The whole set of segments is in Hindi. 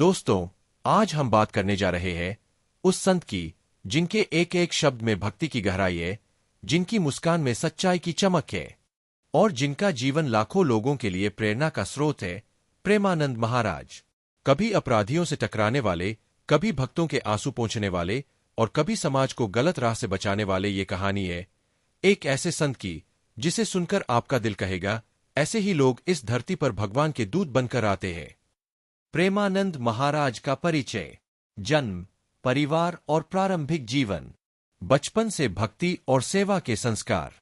दोस्तों, आज हम बात करने जा रहे हैं उस संत की जिनके एक एक शब्द में भक्ति की गहराई है, जिनकी मुस्कान में सच्चाई की चमक है और जिनका जीवन लाखों लोगों के लिए प्रेरणा का स्रोत है। प्रेमानंद महाराज। कभी अपराधियों से टकराने वाले, कभी भक्तों के आंसू पोंछने वाले और कभी समाज को गलत राह से बचाने वाले। ये कहानी है एक ऐसे संत की जिसे सुनकर आपका दिल कहेगा, ऐसे ही लोग इस धरती पर भगवान के दूत बनकर आते हैं। प्रेमानंद महाराज का परिचय। जन्म, परिवार और प्रारंभिक जीवन। बचपन से भक्ति और सेवा के संस्कार,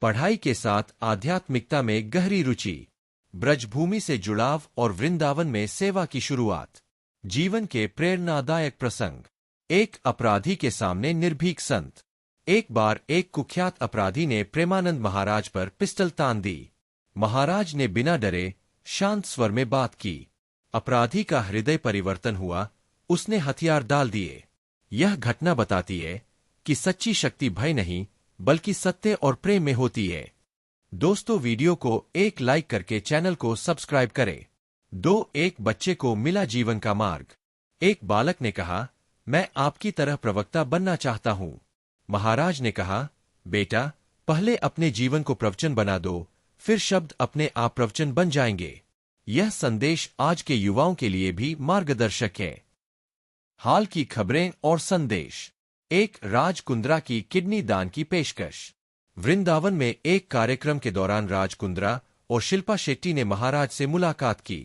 पढ़ाई के साथ आध्यात्मिकता में गहरी रुचि, ब्रजभूमि से जुड़ाव और वृंदावन में सेवा की शुरुआत। जीवन के प्रेरणादायक प्रसंग। एक अपराधी के सामने निर्भीक संत। एक बार एक कुख्यात अपराधी ने प्रेमानंद महाराज पर पिस्टल तान दी। महाराज ने बिना डरे शांत स्वर में बात की। अपराधी का हृदय परिवर्तन हुआ, उसने हथियार डाल दिए। यह घटना बताती है कि सच्ची शक्ति भय नहीं बल्कि सत्य और प्रेम में होती है। दोस्तों, वीडियो को एक लाइक करके चैनल को सब्सक्राइब करें। एक बच्चे को मिला जीवन का मार्ग। एक बालक ने कहा, मैं आपकी तरह प्रवक्ता बनना चाहता हूं। महाराज ने कहा, बेटा, पहले अपने जीवन को प्रवचन बना दो, फिर शब्द अपने आप प्रवचन बन जाएंगे। यह संदेश आज के युवाओं के लिए भी मार्गदर्शक है। हाल की खबरें और संदेश। एक राज कुंद्रा की किडनी दान की पेशकश। वृंदावन में एक कार्यक्रम के दौरान राज कुंद्रा और शिल्पा शेट्टी ने महाराज से मुलाकात की।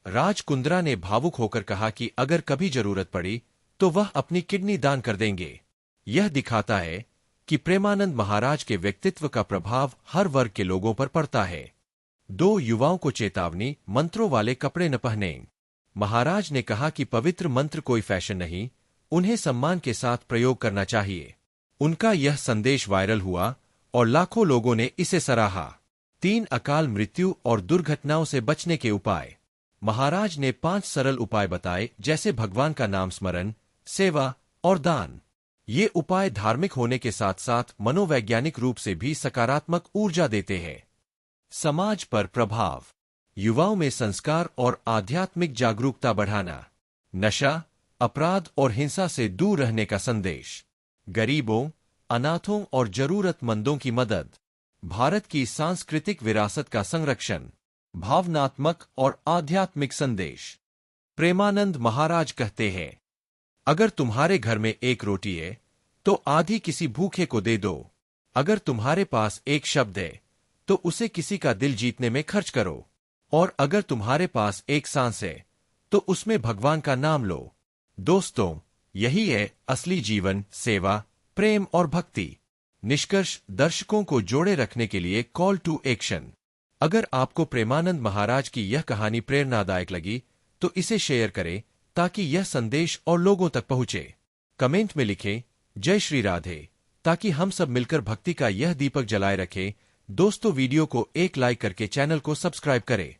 राज कुंद्रा ने भावुक होकर कहा कि अगर कभी जरूरत पड़ी तो वह अपनी किडनी दान कर देंगे। यह दिखाता है कि प्रेमानंद महाराज के व्यक्तित्व का प्रभाव हर वर्ग के लोगों पर पड़ता है। युवाओं को चेतावनी, मंत्रों वाले कपड़े न पहने। महाराज ने कहा कि पवित्र मंत्र कोई फैशन नहीं, उन्हें सम्मान के साथ प्रयोग करना चाहिए। उनका यह संदेश वायरल हुआ और लाखों लोगों ने इसे सराहा। 3 अकाल मृत्यु और दुर्घटनाओं से बचने के उपाय। महाराज ने 5 सरल उपाय बताए, जैसे भगवान का नाम स्मरण, सेवा और दान। ये उपाय धार्मिक होने के साथ साथ मनोवैज्ञानिक रूप से भी सकारात्मक ऊर्जा देते हैं। समाज पर प्रभाव। युवाओं में संस्कार और आध्यात्मिक जागरूकता बढ़ाना। नशा, अपराध और हिंसा से दूर रहने का संदेश। गरीबों, अनाथों और जरूरतमंदों की मदद। भारत की सांस्कृतिक विरासत का संरक्षण। भावनात्मक और आध्यात्मिक संदेश। प्रेमानंद महाराज कहते हैं, अगर तुम्हारे घर में एक रोटी है तो आधी किसी भूखे को दे दो। अगर तुम्हारे पास एक शब्द है तो उसे किसी का दिल जीतने में खर्च करो। और अगर तुम्हारे पास एक सांस है तो उसमें भगवान का नाम लो। दोस्तों, यही है असली जीवन, सेवा, प्रेम और भक्ति। निष्कर्ष, दर्शकों को जोड़े रखने के लिए कॉल टू एक्शन। अगर आपको प्रेमानंद महाराज की यह कहानी प्रेरणादायक लगी तो इसे शेयर करें ताकि यह संदेश और लोगों तक पहुंचे। कमेंट में लिखें, जय श्री राधे, ताकि हम सब मिलकर भक्ति का यह दीपक जलाए रखें। दोस्तों, वीडियो को एक लाइक करके चैनल को सब्सक्राइब करें।